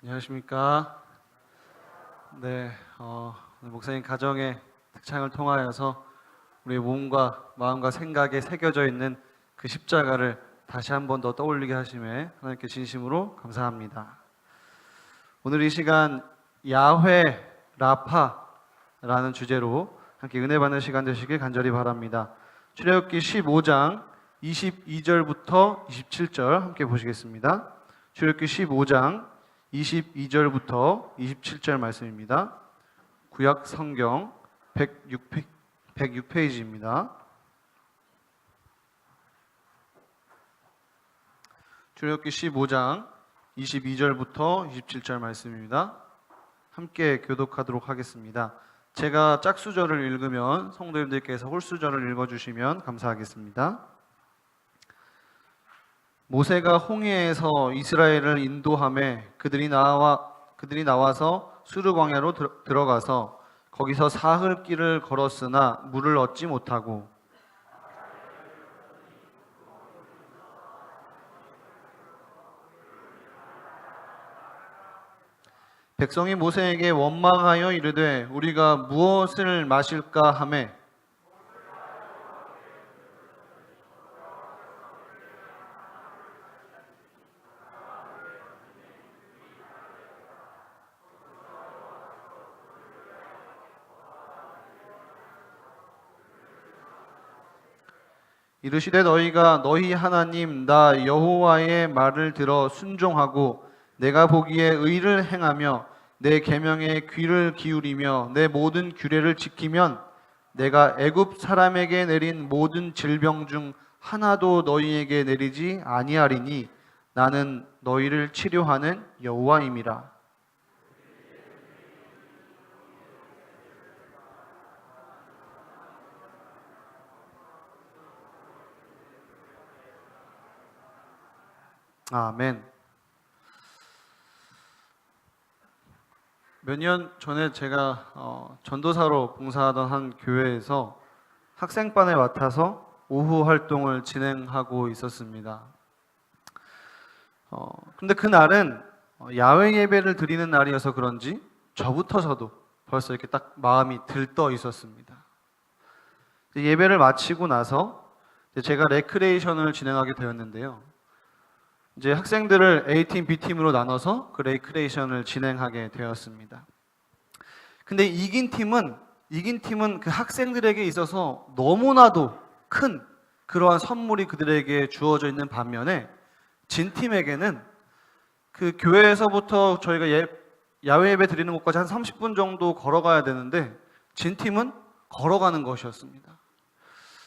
안녕하십니까. 네, 오늘 목사님 가정의 특창을 통하여서 우리의 몸과 마음과 생각에 새겨져 있는 그 십자가를 다시 한 번 더 떠올리게 하심에 하나님께 진심으로 감사합니다. 오늘 이 시간 야훼 라파라는 주제로 함께 은혜 받는 시간 되시길 간절히 바랍니다. 출애굽기 15장 22절부터 27절 함께 보시겠습니다. 출애굽기 15장 22절부터 27절 말씀입니다. 구약 성경 106페이지입니다. 출애굽기 15장 22절부터 27절 말씀입니다. 함께 교독하도록 하겠습니다. 제가 짝수절을 읽으면 성도님들께서 홀수절을 읽어주시면 감사하겠습니다. 모세가 홍해에서 이스라엘을 인도하매 그들이 나와서 수르 광야로 들어가서 거기서 사흘 길을 걸었으나 물을 얻지 못하고 백성이 모세에게 원망하여 이르되 우리가 무엇을 마실까 하매 이르시되 너희가 너희 하나님 나 여호와의 말을 들어 순종하고 내가 보기에 의를 행하며 내 계명에 귀를 기울이며 내 모든 규례를 지키면 내가 애굽 사람에게 내린 모든 질병 중 하나도 너희에게 내리지 아니하리니 나는 너희를 치료하는 여호와임이라. 아멘. 몇 년 전에 제가 전도사로 봉사하던 한 교회에서 학생반을 맡아서 오후 활동을 진행하고 있었습니다. 근데 그날은 야외 예배를 드리는 날이어서 그런지 저부터서도 벌써 이렇게 딱 마음이 들떠 있었습니다. 예배를 마치고 나서 제가 레크레이션을 진행하게 되었는데요. 이제 학생들을 A팀, B팀으로 나눠서 그 레크레이션을 진행하게 되었습니다. 근데 이긴 팀은 그 학생들에게 있어서 너무나도 큰 그러한 선물이 그들에게 주어져 있는 반면에 진 팀에게는 그 교회에서부터 저희가 야외 예배 드리는 곳까지 한 30분 정도 걸어가야 되는데 진 팀은 걸어가는 것이었습니다.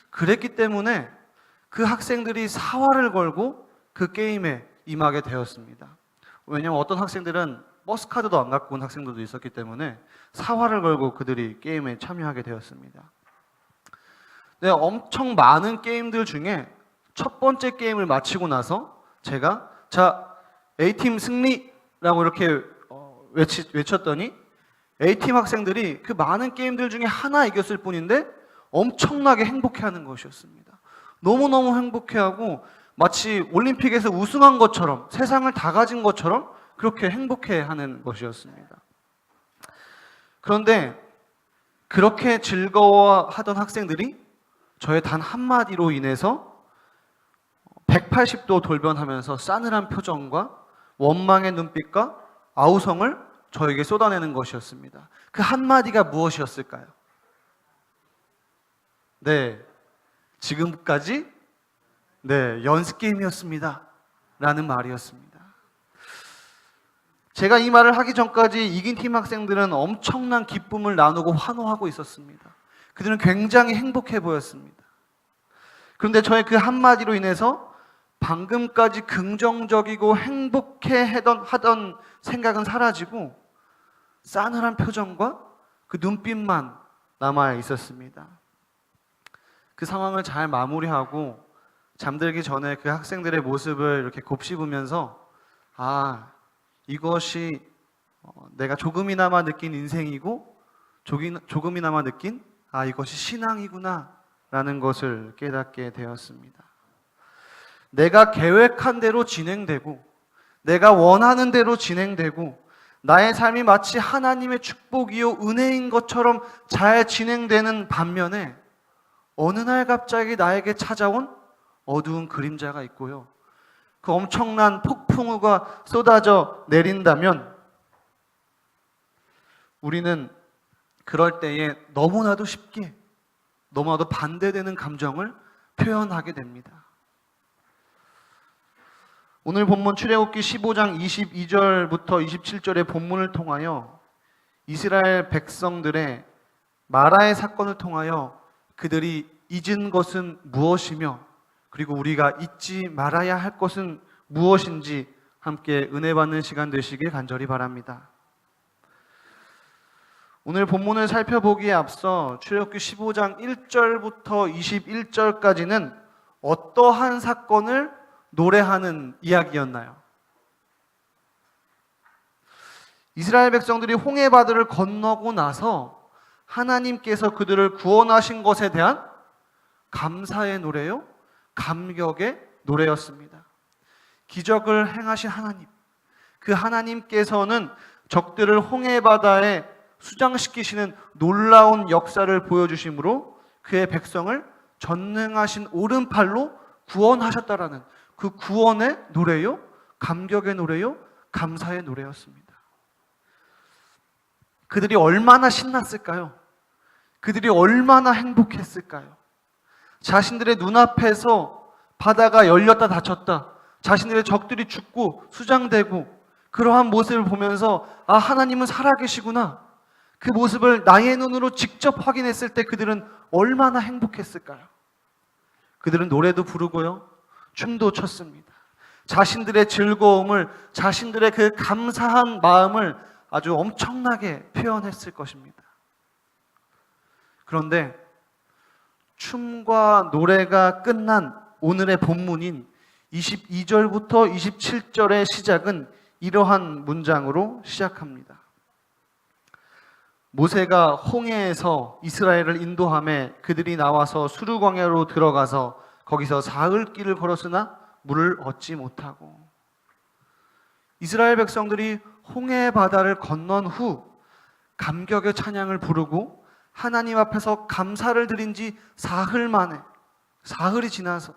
그랬기 때문에 그 학생들이 사활을 걸고 그 게임에 임하게 되었습니다. 왜냐하면 어떤 학생들은 버스카드도 안 갖고 온 학생들도 있었기 때문에 사활을 걸고 그들이 게임에 참여하게 되었습니다. 네, 엄청 많은 게임들 중에 첫 번째 게임을 마치고 나서 제가 A팀 승리라고 이렇게 외쳤더니 A팀 학생들이 그 많은 게임들 중에 하나 이겼을 뿐인데 엄청나게 행복해하는 것이었습니다. 너무너무 행복해하고 마치 올림픽에서 우승한 것처럼 세상을 다 가진 것처럼 그렇게 행복해하는 것이었습니다. 그런데 그렇게 즐거워하던 학생들이 저의 단 한마디로 인해서 180도 돌변하면서 싸늘한 표정과 원망의 눈빛과 아우성을 저에게 쏟아내는 것이었습니다. 그 한마디가 무엇이었을까요? 네, 지금까지 연습 게임이었습니다 라는 말이었습니다. 제가 이 말을 하기 전까지 이긴 팀 학생들은 엄청난 기쁨을 나누고 환호하고 있었습니다. 그들은 굉장히 행복해 보였습니다. 그런데 저의 그 한마디로 인해서 방금까지 긍정적이고 행복해 하던 생각은 사라지고 싸늘한 표정과 그 눈빛만 남아 있었습니다. 그 상황을 잘 마무리하고 잠들기 전에 그 학생들의 모습을 이렇게 곱씹으면서 이것이 내가 조금이나마 느낀 인생이고 조금이나마 느낀 이것이 신앙이구나 라는 것을 깨닫게 되었습니다. 내가 계획한 대로 진행되고 내가 원하는 대로 진행되고 나의 삶이 마치 하나님의 축복이요 은혜인 것처럼 잘 진행되는 반면에 어느 날 갑자기 나에게 찾아온 어두운 그림자가 있고요. 그 엄청난 폭풍우가 쏟아져 내린다면 우리는 그럴 때에 너무나도 쉽게, 너무나도 반대되는 감정을 표현하게 됩니다. 오늘 본문 출애굽기 15장 22절부터 27절의 본문을 통하여 이스라엘 백성들의 마라의 사건을 통하여 그들이 잊은 것은 무엇이며 그리고 우리가 잊지 말아야 할 것은 무엇인지 함께 은혜 받는 시간 되시길 간절히 바랍니다. 오늘 본문을 살펴보기에 앞서 출애굽기 15장 1절부터 21절까지는 어떠한 사건을 노래하는 이야기였나요? 이스라엘 백성들이 홍해바다를 건너고 나서 하나님께서 그들을 구원하신 것에 대한 감사의 노래요, 감격의 노래였습니다. 기적을 행하신 하나님, 그 하나님께서는 적들을 홍해바다에 수장시키시는 놀라운 역사를 보여주심으로 그의 백성을 전능하신 오른팔로 구원하셨다라는 그 구원의 노래요, 감격의 노래요, 감사의 노래였습니다. 그들이 얼마나 신났을까요? 그들이 얼마나 행복했을까요? 자신들의 눈앞에서 바다가 열렸다 닫혔다, 자신들의 적들이 죽고 수장되고 그러한 모습을 보면서 아, 하나님은 살아계시구나, 그 모습을 나의 눈으로 직접 확인했을 때 그들은 얼마나 행복했을까요? 그들은 노래도 부르고요, 춤도 췄습니다. 자신들의 즐거움을, 자신들의 그 감사한 마음을 아주 엄청나게 표현했을 것입니다. 그런데 춤과 노래가 끝난 오늘의 본문인 22절부터 27절의 시작은 이러한 문장으로 시작합니다. 모세가 홍해에서 이스라엘을 인도하며 그들이 나와서 수르 광야로 들어가서 거기서 사흘 길을 걸었으나 물을 얻지 못하고. 이스라엘 백성들이 홍해 바다를 건넌 후 감격의 찬양을 부르고 하나님 앞에서 감사를 드린 지 사흘 만에, 사흘이 지나서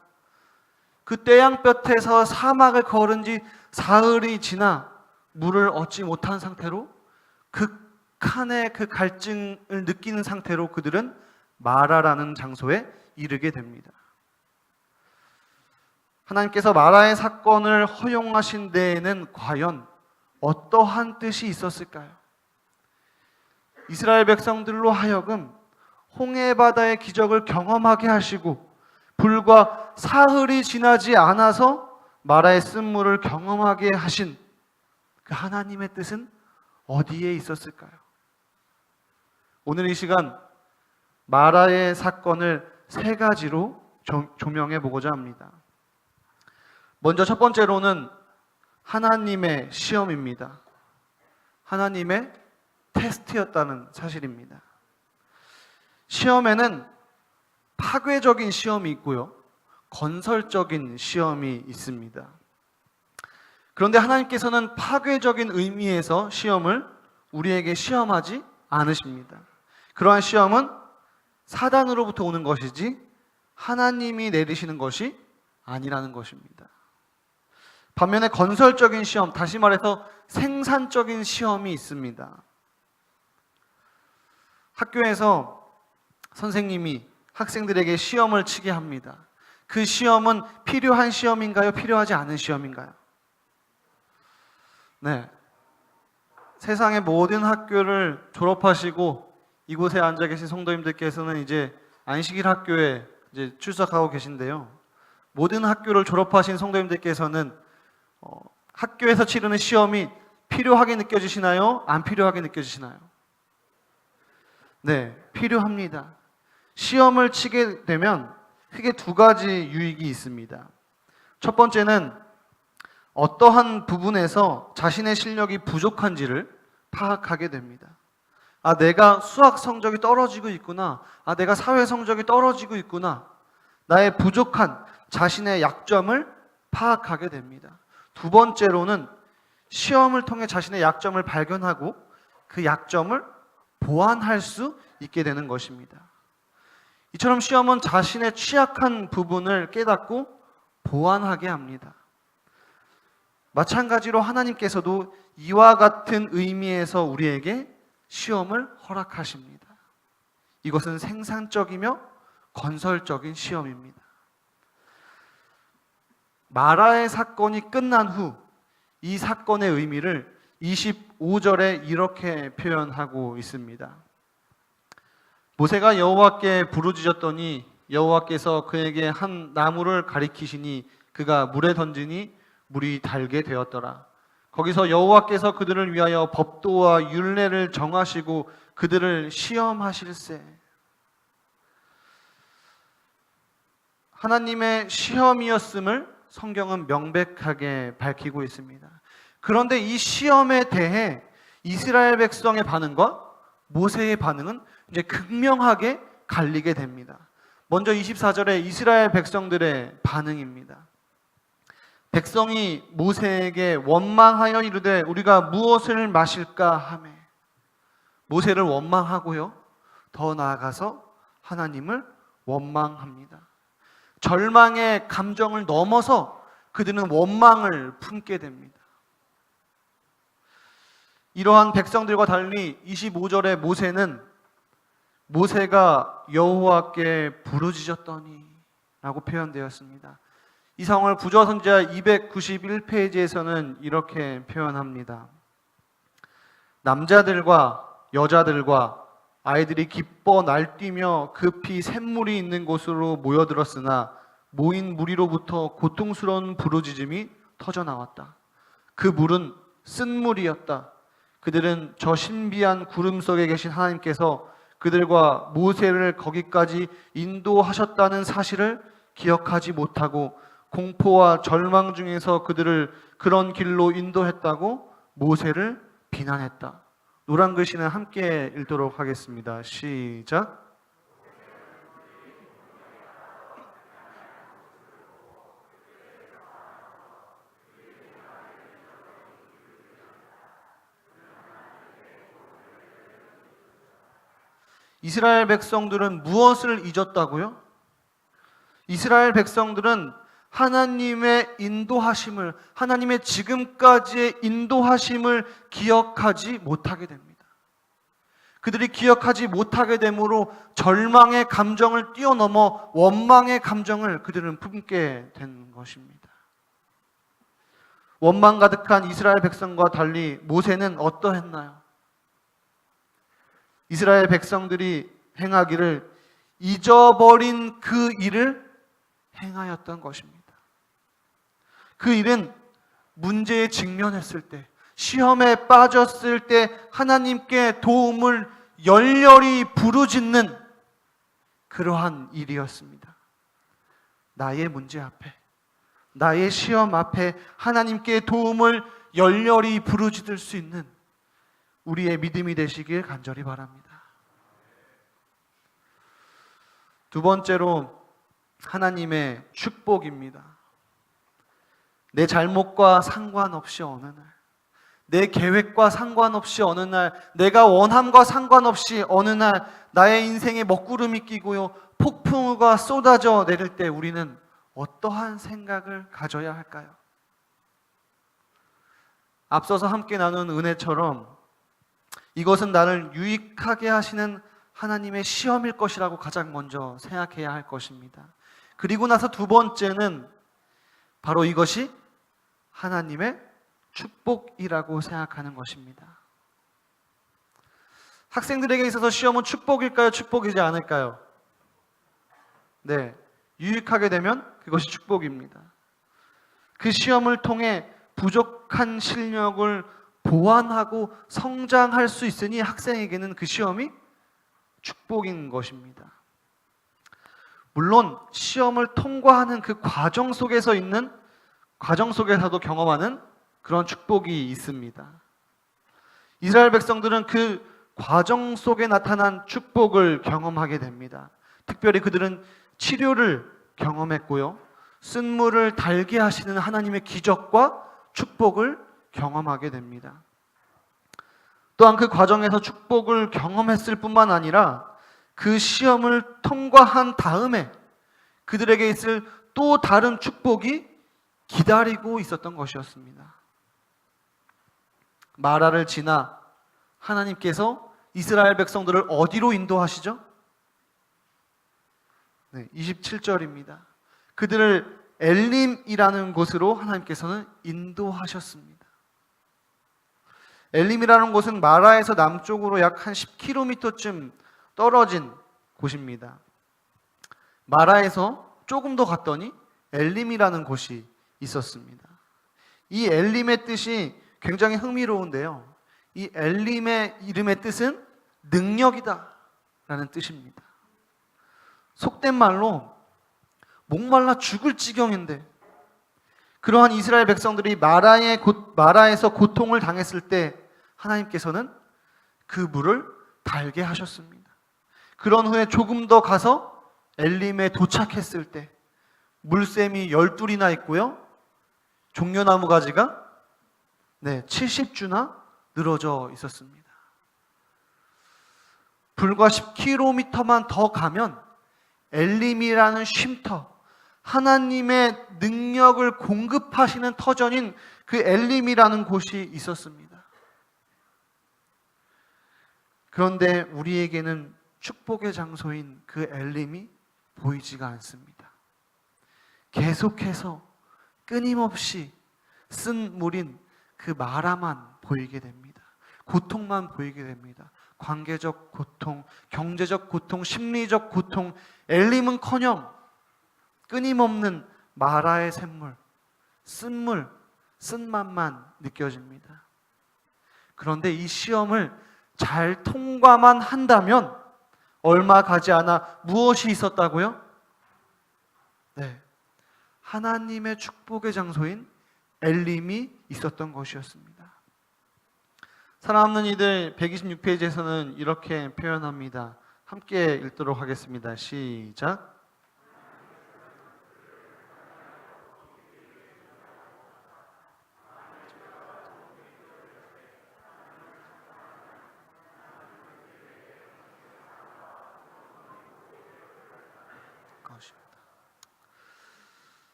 그 떼양볕에서 사막을 걸은 지 사흘이 지나 물을 얻지 못한 상태로 극한의 그 갈증을 느끼는 상태로 그들은 마라라는 장소에 이르게 됩니다. 하나님께서 마라의 사건을 허용하신 데에는 과연 어떠한 뜻이 있었을까요? 이스라엘 백성들로 하여금 홍해바다의 기적을 경험하게 하시고 불과 사흘이 지나지 않아서 마라의 쓴물을 경험하게 하신 그 하나님의 뜻은 어디에 있었을까요? 오늘 이 시간 마라의 사건을 세 가지로 조명해 보고자 합니다. 먼저 첫 번째로는 하나님의 시험입니다. 하나님의 테스트였다는 사실입니다. 시험에는 파괴적인 시험이 있고요, 건설적인 시험이 있습니다. 그런데 하나님께서는 파괴적인 의미에서 시험을 우리에게 시험하지 않으십니다. 그러한 시험은 사단으로부터 오는 것이지 하나님이 내리시는 것이 아니라는 것입니다. 반면에 건설적인 시험, 다시 말해서 생산적인 시험이 있습니다. 학교에서 선생님이 학생들에게 시험을 치게 합니다. 그 시험은 필요한 시험인가요? 필요하지 않은 시험인가요? 네. 세상의 모든 학교를 졸업하시고 이곳에 앉아 계신 성도님들께서는 이제 안식일 학교에 이제 출석하고 계신데요. 모든 학교를 졸업하신 성도님들께서는 학교에서 치르는 시험이 필요하게 느껴지시나요? 안 필요하게 느껴지시나요? 네, 필요합니다. 시험을 치게 되면 크게 두 가지 유익이 있습니다. 첫 번째는 어떠한 부분에서 자신의 실력이 부족한지를 파악하게 됩니다. 아, 내가 수학 성적이 떨어지고 있구나. 아, 내가 사회 성적이 떨어지고 있구나. 나의 부족한 자신의 약점을 파악하게 됩니다. 두 번째로는 시험을 통해 자신의 약점을 발견하고 그 약점을 보완할 수 있게 되는 것입니다. 이처럼 시험은 자신의 취약한 부분을 깨닫고 보완하게 합니다. 마찬가지로 하나님께서도 이와 같은 의미에서 우리에게 시험을 허락하십니다. 이것은 생산적이며 건설적인 시험입니다. 마라의 사건이 끝난 후 이 사건의 의미를 25절에 이렇게 표현하고 있습니다. 모세가 여호와께 부르짖었더니 여호와께서 그에게 한 나무를 가리키시니 그가 물에 던지니 물이 달게 되었더라. 거기서 여호와께서 그들을 위하여 법도와 율례를 정하시고 그들을 시험하실세. 하나님의 시험이었음을 성경은 명백하게 밝히고 있습니다. 그런데 이 시험에 대해 이스라엘 백성의 반응과 모세의 반응은 이제 극명하게 갈리게 됩니다. 먼저 24절에 이스라엘 백성들의 반응입니다. 백성이 모세에게 원망하여 이르되 우리가 무엇을 마실까 하매 모세를 원망하고요. 더 나아가서 하나님을 원망합니다. 절망의 감정을 넘어서 그들은 원망을 품게 됩니다. 이러한 백성들과 달리 25절에 모세가 여호와께 부르짖었더니 라고 표현되었습니다. 이 상황을 부조선지자 291페이지에서는 이렇게 표현합니다. 남자들과 여자들과 아이들이 기뻐 날뛰며 급히 샘물이 있는 곳으로 모여들었으나 모인 무리로부터 고통스러운 부르짖음이 터져나왔다. 그 물은 쓴 물이었다. 그들은 저 신비한 구름 속에 계신 하나님께서 그들과 모세를 거기까지 인도하셨다는 사실을 기억하지 못하고 공포와 절망 중에서 그들을 그런 길로 인도했다고 모세를 비난했다. 노란 글씨는 함께 읽도록 하겠습니다. 시작. 이스라엘 백성들은 무엇을 잊었다고요? 이스라엘 백성들은 하나님의 인도하심을, 하나님의 지금까지의 인도하심을 기억하지 못하게 됩니다. 그들이 기억하지 못하게 되므로 절망의 감정을 뛰어넘어 원망의 감정을 그들은 품게 된 것입니다. 원망 가득한 이스라엘 백성과 달리 모세는 어떠했나요? 이스라엘 백성들이 행하기를 잊어버린 그 일을 행하였던 것입니다. 그 일은 문제에 직면했을 때, 시험에 빠졌을 때 하나님께 도움을 열렬히 부르짖는 그러한 일이었습니다. 나의 문제 앞에, 나의 시험 앞에 하나님께 도움을 열렬히 부르짖을 수 있는 우리의 믿음이 되시길 간절히 바랍니다. 두 번째로 하나님의 축복입니다. 내 잘못과 상관없이 어느 날, 내 계획과 상관없이 어느 날, 내가 원함과 상관없이 어느 날 나의 인생에 먹구름이 끼고요, 폭풍우가 쏟아져 내릴 때 우리는 어떠한 생각을 가져야 할까요? 앞서서 함께 나눈 은혜처럼 이것은 나를 유익하게 하시는 하나님의 시험일 것이라고 가장 먼저 생각해야 할 것입니다. 그리고 나서 두 번째는 바로 이것이 하나님의 축복이라고 생각하는 것입니다. 학생들에게 있어서 시험은 축복일까요? 축복이지 않을까요? 네, 유익하게 되면 그것이 축복입니다. 그 시험을 통해 부족한 실력을 보완하고 성장할 수 있으니 학생에게는 그 시험이 축복인 것입니다. 물론 시험을 통과하는 그 과정 속에서도 경험하는 그런 축복이 있습니다. 이스라엘 백성들은 그 과정 속에 나타난 축복을 경험하게 됩니다. 특별히 그들은 치료를 경험했고요, 쓴물을 달게 하시는 하나님의 기적과 축복을 경험하게 됩니다. 또한 그 과정에서 축복을 경험했을 뿐만 아니라 그 시험을 통과한 다음에 그들에게 있을 또 다른 축복이 기다리고 있었던 것이었습니다. 마라를 지나 하나님께서 이스라엘 백성들을 어디로 인도하시죠? 27절입니다. 그들을 엘림이라는 곳으로 하나님께서는 인도하셨습니다. 엘림이라는 곳은 마라에서 남쪽으로 약 한 10km쯤 떨어진 곳입니다. 마라에서 조금 더 갔더니 엘림이라는 곳이 있었습니다. 이 엘림의 뜻이 굉장히 흥미로운데요. 이 엘림의 이름의 뜻은 능력이다 라는 뜻입니다. 속된 말로 목말라 죽을 지경인데 그러한 이스라엘 백성들이 마라에서 고통을 당했을 때 하나님께서는 그 물을 달게 하셨습니다. 그런 후에 조금 더 가서 엘림에 도착했을 때 물샘이 12나 있고요. 종려나무 가지가 70주나 늘어져 있었습니다. 불과 10km만 더 가면 엘림이라는 쉼터, 하나님의 능력을 공급하시는 터전인 그 엘림이라는 곳이 있었습니다. 그런데 우리에게는 축복의 장소인 그 엘림이 보이지가 않습니다. 계속해서 끊임없이 쓴 물인 그 마라만 보이게 됩니다. 고통만 보이게 됩니다. 관계적 고통, 경제적 고통, 심리적 고통, 엘림은커녕 끊임없는 마라의 샘물, 쓴물, 쓴맛만 느껴집니다. 그런데 이 시험을 잘 통과만 한다면 얼마 가지 않아 무엇이 있었다고요? 하나님의 축복의 장소인 엘림이 있었던 것이었습니다. 사랑하는 이들 126페이지에서는 이렇게 표현합니다. 함께 읽도록 하겠습니다. 시작.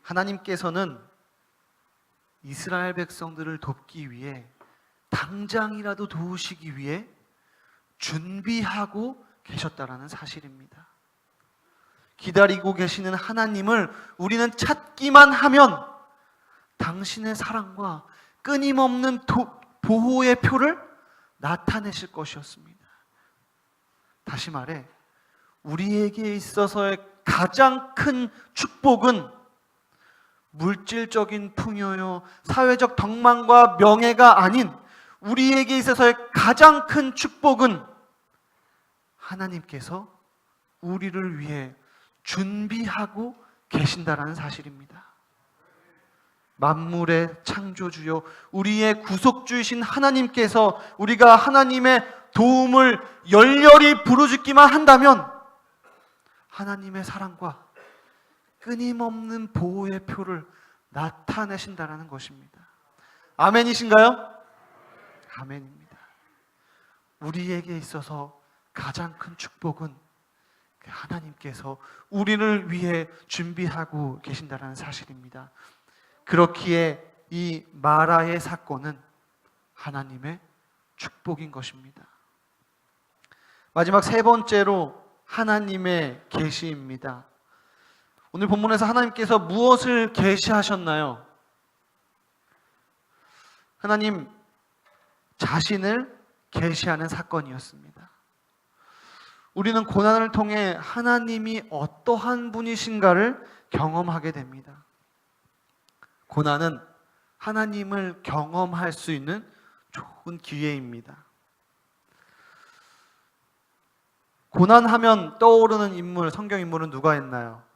하나님께서는 이스라엘 백성들을 돕기 위해 당장이라도 도우시기 위해 준비하고 계셨다라는 사실입니다. 기다리고 계시는 하나님을 우리는 찾기만 하면 당신의 사랑과 끊임없는 보호의 표를 나타내실 것이었습니다. 다시 말해 우리에게 있어서의 가장 큰 축복은 물질적인 풍요요, 사회적 덕망과 명예가 아닌 우리에게 있어서의 가장 큰 축복은 하나님께서 우리를 위해 준비하고 계신다라는 사실입니다. 만물의 창조주요, 우리의 구속주이신 하나님께서 우리가 하나님의 도움을 열렬히 부르짖기만 한다면 하나님의 사랑과 끊임없는 보호의 표를 나타내신다라는 것입니다. 아멘이신가요? 아멘입니다. 우리에게 있어서 가장 큰 축복은 하나님께서 우리를 위해 준비하고 계신다라는 사실입니다. 그렇기에 이 마라의 사건은 하나님의 축복인 것입니다. 마지막 세 번째로 하나님의 계시입니다. 오늘 본문에서 하나님께서 무엇을 계시하셨나요? 하나님 자신을 계시하는 사건이었습니다. 우리는 고난을 통해 하나님이 어떠한 분이신가를 경험하게 됩니다. 고난은 하나님을 경험할 수 있는 좋은 기회입니다. 고난하면 떠오르는 인물, 성경 인물은 누가 있나요?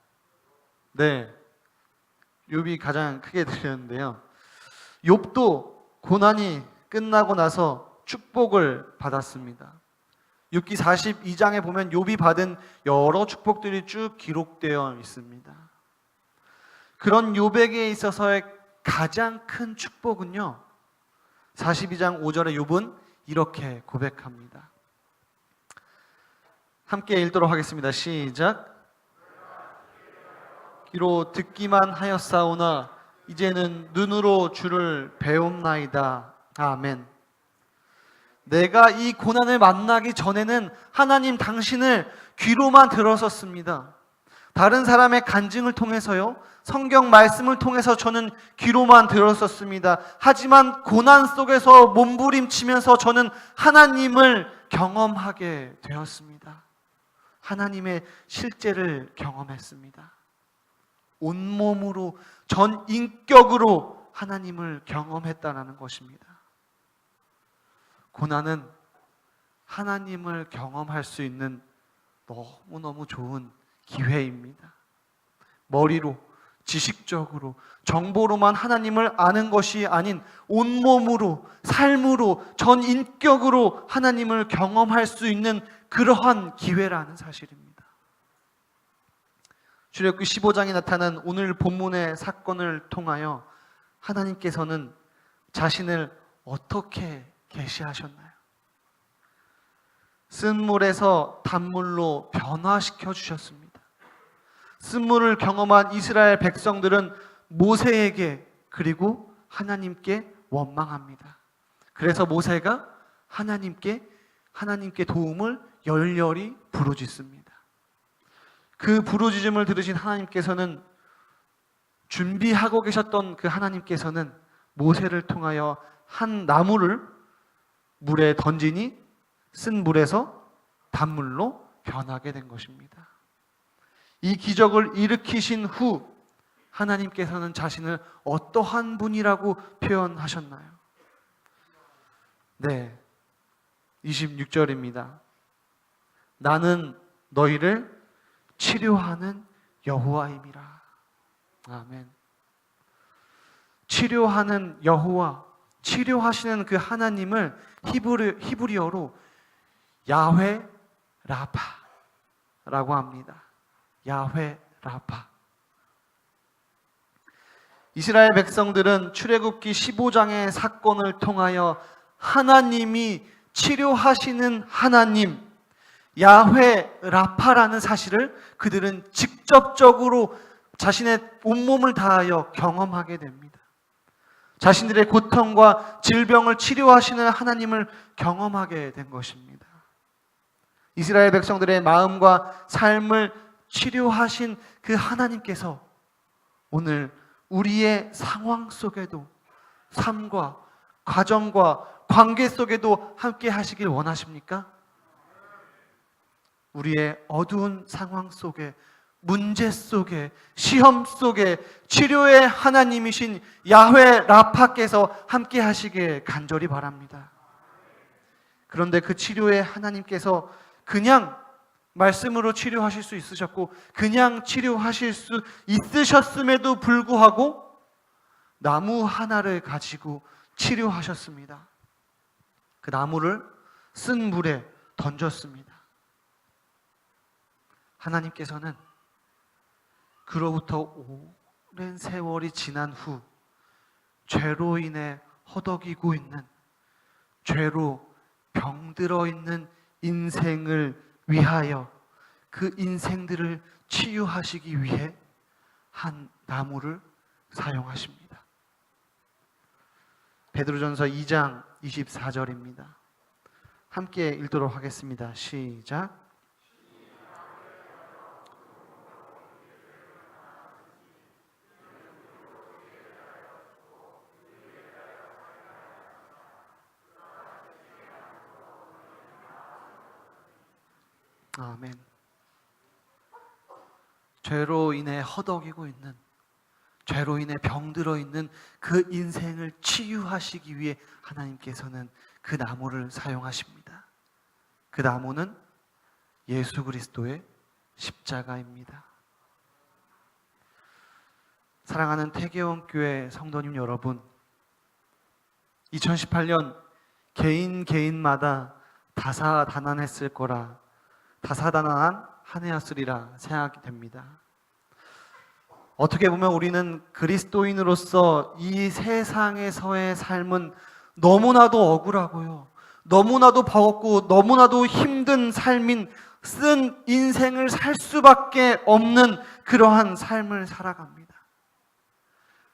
욥이 가장 크게 들렸는데요. 욥도 고난이 끝나고 나서 축복을 받았습니다. 욥기 42장에 보면 욥이 받은 여러 축복들이 쭉 기록되어 있습니다. 그런 욥에게 있어서의 가장 큰 축복은요, 42장 5절에 욥은 이렇게 고백합니다. 함께 읽도록 하겠습니다. 시작. 귀로 듣기만 하였사오나 이제는 눈으로 주를 배움나이다. 아멘. 내가 이 고난을 만나기 전에는 하나님 당신을 귀로만 들었었습니다. 다른 사람의 간증을 통해서요, 성경 말씀을 통해서 저는 귀로만 들었었습니다. 하지만 고난 속에서 몸부림치면서 저는 하나님을 경험하게 되었습니다. 하나님의 실제를 경험했습니다. 온몸으로, 전 인격으로 하나님을 경험했다는 것입니다. 고난은 하나님을 경험할 수 있는 너무너무 좋은 기회입니다. 머리로, 지식적으로, 정보로만 하나님을 아는 것이 아닌 온몸으로, 삶으로, 전 인격으로 하나님을 경험할 수 있는 그러한 기회라는 사실입니다. 출애굽기 15장에 나타난 오늘 본문의 사건을 통하여 하나님께서는 자신을 어떻게 계시하셨나요? 쓴물에서 단물로 변화시켜 주셨습니다. 쓴물을 경험한 이스라엘 백성들은 모세에게 그리고 하나님께 원망합니다. 그래서 모세가 하나님께 도움을 열렬히 부르짖습니다. 그 부르짖음을 들으신 하나님께서는, 준비하고 계셨던 그 하나님께서는 모세를 통하여 한 나무를 물에 던지니 쓴 물에서 단물로 변하게 된 것입니다. 이 기적을 일으키신 후 하나님께서는 자신을 어떠한 분이라고 표현하셨나요? 네, 26절입니다. 나는 너희를 치료하는 여호와임이라. 아멘. 치료하는 여호와, 치료하시는 그 하나님을 히브리어로 야훼 라파라고 합니다. 야훼 라파. 이스라엘 백성들은 출애굽기 15장의 사건을 통하여 하나님이 치료하시는 하나님, 야훼 라파라는 사실을 그들은 직접적으로 자신의 온몸을 다하여 경험하게 됩니다. 자신들의 고통과 질병을 치료하시는 하나님을 경험하게 된 것입니다. 이스라엘 백성들의 마음과 삶을 치료하신 그 하나님께서 오늘 우리의 상황 속에도, 삶과 가정과 관계 속에도 함께 하시길 원하십니까? 우리의 어두운 상황 속에, 문제 속에, 시험 속에 치료의 하나님이신 야훼 라파께서 함께 하시길 간절히 바랍니다. 그런데 그 치료의 하나님께서 그냥 말씀으로 치료하실 수 있으셨고, 그냥 치료하실 수 있으셨음에도 불구하고 나무 하나를 가지고 치료하셨습니다. 그 나무를 쓴 물에 던졌습니다. 하나님께서는 그로부터 오랜 세월이 지난 후 죄로 인해 허덕이고 있는, 죄로 병들어 있는 인생을 위하여, 그 인생들을 치유하시기 위해 한 나무를 사용하십니다. 베드로전서 2장 24절입니다. 함께 읽도록 하겠습니다. 시작. 아멘. 죄로 인해 허덕이고 있는, 죄로 인해 병들어 있는 그 인생을 치유하시기 위해 하나님께서는 그 나무를 사용하십니다. 그 나무는 예수 그리스도의 십자가입니다. 사랑하는 태계원교회 성도님 여러분, 2018년 개인마다 다사다난했을 거라, 다사다난한 한 해였으리라 생각이 됩니다. 어떻게 보면 우리는 그리스도인으로서 이 세상에서의 삶은 너무나도 억울하고요. 너무나도 버겁고 너무나도 힘든 삶인 쓴 인생을 살 수밖에 없는 그러한 삶을 살아갑니다.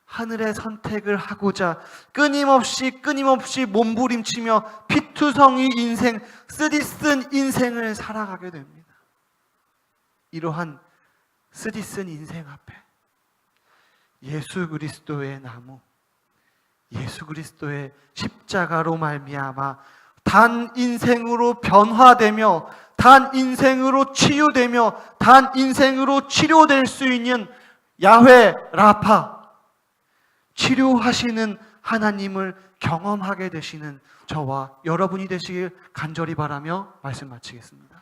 하늘의 선택을 하고자 끊임없이 몸부림치며 피투성이 인생, 쓰디쓴 인생을 살아가게 됩니다. 이러한 쓰디쓴 인생 앞에 예수 그리스도의 나무, 예수 그리스도의 십자가로 말미암아 단 인생으로 변화되며 단 인생으로 치유되며 단 인생으로 치료될 수 있는 야훼 라파, 치료하시는 하나님을 경험하게 되시는 저와 여러분이 되시길 간절히 바라며 말씀 마치겠습니다.